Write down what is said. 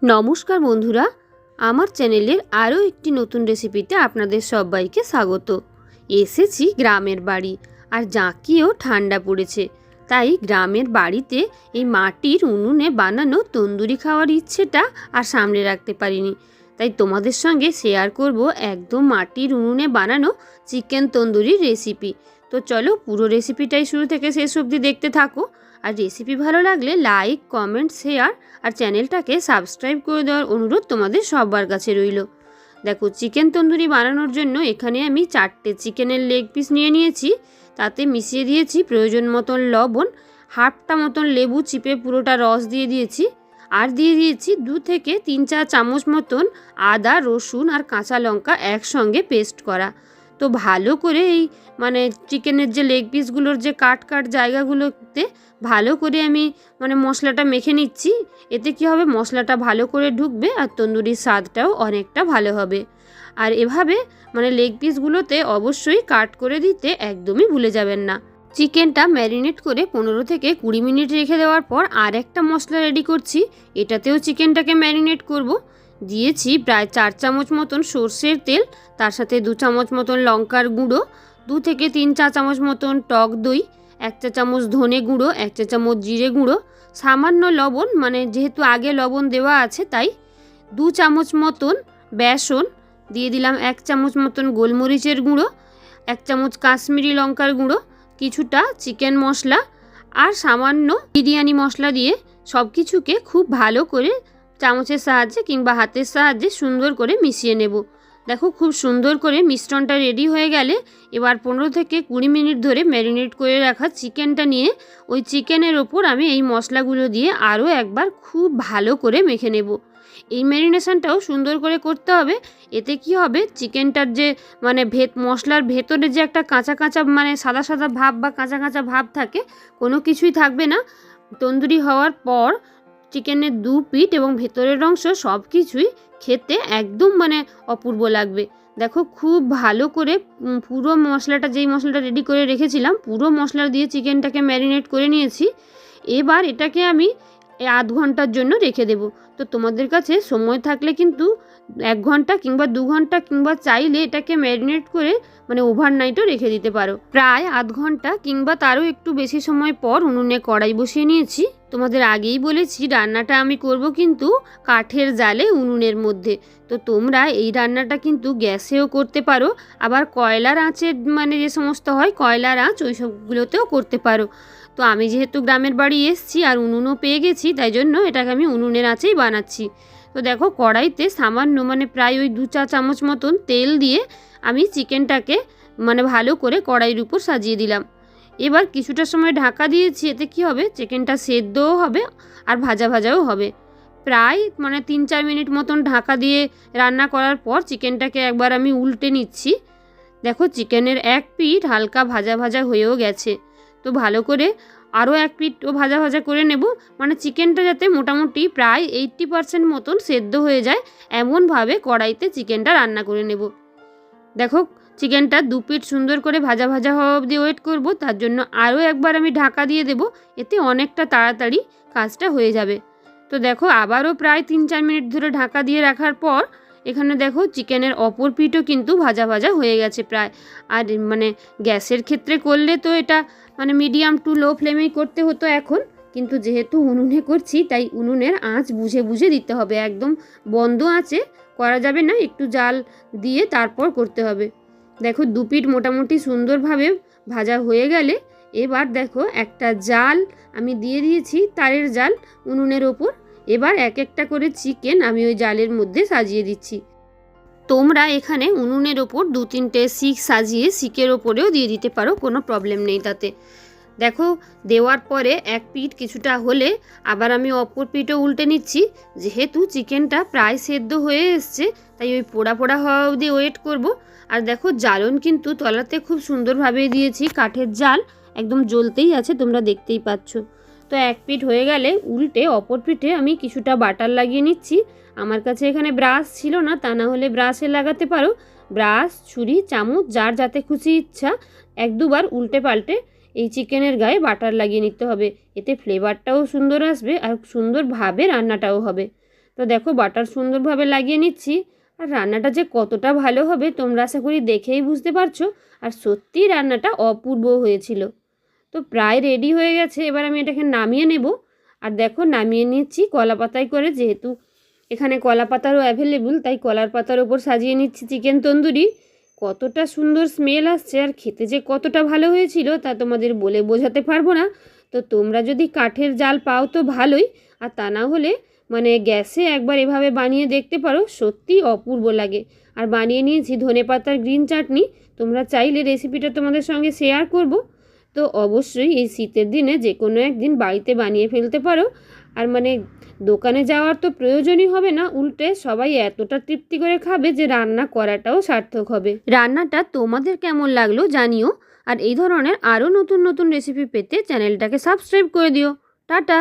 নমস্কার বন্ধুরা, আমার চ্যানেলের আরও একটি নতুন রেসিপিতে আপনাদের সবাইকে স্বাগত। এসেছি গ্রামের বাড়ি, আর জাঁকিয়েও ঠান্ডা পড়েছে, তাই গ্রামের বাড়িতে এই মাটির উনুনে বানানো তন্দুরি খাওয়ার ইচ্ছেটা আর সামলে রাখতে পারিনি। তাই তোমাদের সঙ্গে শেয়ার করব একদম মাটির উনুনে বানানো চিকেন তন্দুরির রেসিপি। তো চলো পুরো রেসিপিটাই শুরু থেকে শেষ অবধি দেখতে থাকো। আর রেসিপি ভালো লাগলে লাইক, কমেন্ট, শেয়ার আর চ্যানেলটাকে সাবস্ক্রাইব করে দেওয়ার অনুরোধ তোমাদের সবার কাছে রইল। দেখো, চিকেন তন্দুরি বানানোর জন্য এখানে আমি 4টে চিকেনের লেগ পিস নিয়ে নিয়েছি। তাতে মিশিয়ে দিয়েছি প্রয়োজন মতন লবণ, হাফটা মতন লেবু চিপে পুরোটা রস দিয়ে দিয়েছি, আর দিয়ে দিয়েছি 2 থেকে 3-4 চামচ মতন আদা, রসুন আর কাঁচা লঙ্কা একসঙ্গে পেস্ট করা। তো ভালো করে এই চিকেনের যে লেগ পিসগুলোর যে কাট জায়গাগুলোতে ভালো করে আমি মশলাটা মেখে নিচ্ছি। এতে কি হবে, মশলাটা ভালো করে ঢুকবে আর তন্দুরির স্বাদটাও অনেকটা ভালো হবে। আর এভাবে লেগ পিসগুলোতে অবশ্যই কাট করে দিতে একদমই ভুলে যাবেন না। চিকেনটা ম্যারিনেট করে 15 থেকে 20 মিনিট রেখে দেওয়ার পর আর একটা মশলা রেডি করছি। এটাতেও চিকেনটাকে ম্যারিনেট করব। দিয়েছি প্রায় 4 চামচ মতন সর্ষের তেল, তার সাথে 2 চামচ মতন লঙ্কার গুঁড়ো, 2 থেকে 3 চা-চামচ মতন টক দই, 1 চা-চামচ ধনে গুঁড়ো, 1 চা-চামচ জিরে গুঁড়ো, সামান্য লবণ, যেহেতু আগে লবণ দেওয়া আছে তাই 2 চামচ মতন বেসন, দিয়ে দিলাম 1 চামচ মতন গোলমরিচের গুঁড়ো, 1 চামচ কাশ্মীরি লঙ্কার গুঁড়ো, কিছুটা চিকেন মশলা আর সামান্য বিরিয়ানি মশলা দিয়ে সব কিছুকে খুব ভালো করে চামচের সাহায্যে কিংবা হাতের সাহায্যে সুন্দর করে মিশিয়ে নেব। দেখো, খুব সুন্দর করে মিশ্রণটা রেডি হয়ে গেলে এবার 15 থেকে 20 মিনিট ধরে ম্যারিনেট করে রাখা চিকেনটা নিয়ে ওই চিকেনের ওপর আমি এই মশলাগুলো দিয়ে আরও একবার খুব ভালো করে মেখে নেব। এই ম্যারিনেশনটাও সুন্দর করে করতে হবে। এতে কি হবে, চিকেনটার যে মশলার ভেতরে যে একটা কাঁচা কাঁচা সাদা সাদা ভাব বা কাঁচা কাঁচা ভাব থাকে, কোনো কিছুই থাকবে না। তন্দুরি হওয়ার পর চিকেনের 2 পিঠ এবং ভেতরের অংশ সব কিছুই খেতে একদম অপূর্ব লাগবে। দেখো, খুব ভালো করে পুরো মশলাটা, যেই মশলাটা রেডি করে রেখেছিলাম, পুরো মশলা দিয়ে চিকেনটাকে ম্যারিনেট করে নিয়েছি। এবার এটাকে আমি আধ ঘন্টার জন্য রেখে দেব। তো তোমাদের কাছে সময় থাকলে কিন্তু 1 ঘন্টা কিংবা 2 ঘন্টা কিংবা চাইলে এটাকে ম্যারিনেট করে ওভারনাইটও রেখে দিতে পারো। প্রায় আধ ঘন্টা কিংবা তারও একটু বেশি সময় পর উনুনে কড়াই বসিয়ে নিয়েছি। তোমাদের আগেই বলেছি রান্নাটা আমি করব কিন্তু কাঠের জালে উনুনের মধ্যে। তো তোমরা এই রান্নাটা কিন্তু গ্যাসেও করতে পারো, আবার কয়লার আঁচের যে সমস্ত হয় কয়লার আঁচ, ওই সবগুলোতেও করতে পারো। তো আমি যেহেতু গ্রামের বাড়ি এসেছি আর উনুনও পেয়ে গেছি, তাই জন্য এটাকে আমি উনুনের আঁচেই বানাচ্ছি। তো দেখো, কড়াইতে সামান্য প্রায় ওই 2 চা-চামচ মতন তেল দিয়ে আমি চিকেনটাকে ভালো করে কড়াইয়ের উপর সাজিয়ে দিলাম। এবার কিছুটা সময় ঢাকা দিয়েছি। এতে কি হবে, চিকেনটা সেদ্ধও হবে আর ভাজা ভাজাও হবে। প্রায় 3-4 মিনিট মতন ঢাকা দিয়ে রান্না করার পর চিকেনটাকে একবার আমি উল্টে নিচ্ছি। দেখো, চিকেনের এক পিঠ হালকা ভাজা ভাজা হয়েও গেছে। তো ভালো করে আরও এক পিঠও ভাজা ভাজা করে নেব, চিকেনটা যাতে মোটামুটি প্রায় 80% মতন সেদ্ধ হয়ে যায়, এমনভাবে কড়াইতে চিকেনটা রান্না করে নেব। দেখো, চিকেনটা 2 পিঠ সুন্দর করে ভাজা ভাজা হওয়া অবধি ওয়েট করব। তার জন্য আরও একবার আমি ঢাকা দিয়ে দেব, এতে অনেকটা তাড়াতাড়ি কাজটা হয়ে যাবে। তো দেখো, আবারও প্রায় 3-4 মিনিট ধরে ঢাকা দিয়ে রাখার পর এখানে দেখো চিকেনের অপর পিঠও কিন্তু ভাজা ভাজা হয়ে গেছে প্রায়। আর গ্যাসের ক্ষেত্রে করলে তো এটা মিডিয়াম টু লো ফ্লেমেই করতে হতো এখন, কিন্তু যেহেতু উনুনে করছি তাই উনুনের আঁচ বুঝে বুঝে দিতে হবে। একদম বন্ধ আঁচে করা যাবে না, একটু জাল দিয়ে তারপর করতে হবে। দেখো, 2 পিঠ মোটামুটি সুন্দরভাবে ভাজা হয়ে গেলে এবার দেখো একটা জাল আমি দিয়ে দিয়েছি, তারের জাল উনুনের ওপর। এবার এক একটা করে চিকেন আমি ওই জালের মধ্যে সাজিয়ে দিচ্ছি। তোমরা এখানে উনুনের ওপর 2-3টে শিক সাজিয়ে শিকের ওপরেও দিয়ে দিতে পারো, কোনো প্রবলেম নেই তাতে। দেখো, দেওয়ার পরে এক পিঠ কিছুটা হলে আবার আমি অপর পিঠও উল্টে নিচ্ছি। যেহেতু চিকেনটা প্রায় সেদ্ধ হয়ে এসছে, তাই ওই পোড়া পোড়া হওয়া অবধি ওয়েট করব। আর দেখো, জ্বালন কিন্তু তলাতে খুব সুন্দরভাবে দিয়েছি, কাঠের জাল একদম জ্বলতেই আছে, তোমরা দেখতেই পাচ্ছ। তো এক পিঠ হয়ে গেলে উল্টে অপর পিঠে আমি কিছুটা বাটার লাগিয়ে নিচ্ছি। আমার কাছে এখানে ব্রাশ ছিল না, তা না হলে ব্রাশে লাগাতে পারো। ব্রাশ, ছুরি, চামচ যার যাতে খুশি ইচ্ছা 1-2 বার উল্টে পাল্টে এই চিকেনের গায়ে বাটার লাগিয়ে নিতে হবে। এতে ফ্লেভারটাও সুন্দর আসবে আর সুন্দরভাবে রান্নাটাও হবে। তো দেখো বাটার সুন্দরভাবে লাগিয়ে নিচ্ছি। আর রান্নাটা যে কতটা ভালো হবে তোমরা আশা করি দেখেই বুঝতে পারছো। আর সত্যিই রান্নাটা অপূর্ব হয়েছিল। তো প্রায় রেডি হয়ে গেছে, এবার আমি এটাকে নামিয়ে নেব। আর দেখো নামিয়ে নিচ্ছি কলা পাতায় করে, যেহেতু এখানে কলা পাতারও অ্যাভেলেবল, তাই কলার পাতার ওপর সাজিয়ে নিচ্ছি চিকেন তন্দুরি। কতটা সুন্দর স্মেল আসছে আর খেতে যে কতটা ভালো হয়েছিল তা তোমাদের বলে বোঝাতে পারবো না। তো তোমরা যদি কাঠের জাল পাও তো ভালোই, আর তা না হলে মানে গ্যাসে একবার এভাবে বানিয়ে দেখতে পারো, সত্যিই অপূর্ব লাগে। আর বানিয়ে নিয়েছি ধনেপাতার গ্রিন চাটনি। তোমরা চাইলে রেসিপিটা তোমাদের সঙ্গে শেয়ার করব। তো অবশ্যই এই শীতের দিনে যে কোনো একদিন বাড়িতে বানিয়ে ফেলতে পারো। আর মানে দোকানে যাওয়ার তো প্রয়োজনই হবে না, উল্টে সবাই এতটা তৃপ্তি করে খাবে যে রান্না করাটাও সার্থক হবে। রান্নাটা তোমাদের কেমন লাগলো জানিও। আর এই ধরনের আরও নতুন নতুন রেসিপি পেতে চ্যানেলটাকে সাবস্ক্রাইব করে দিও। টাটা।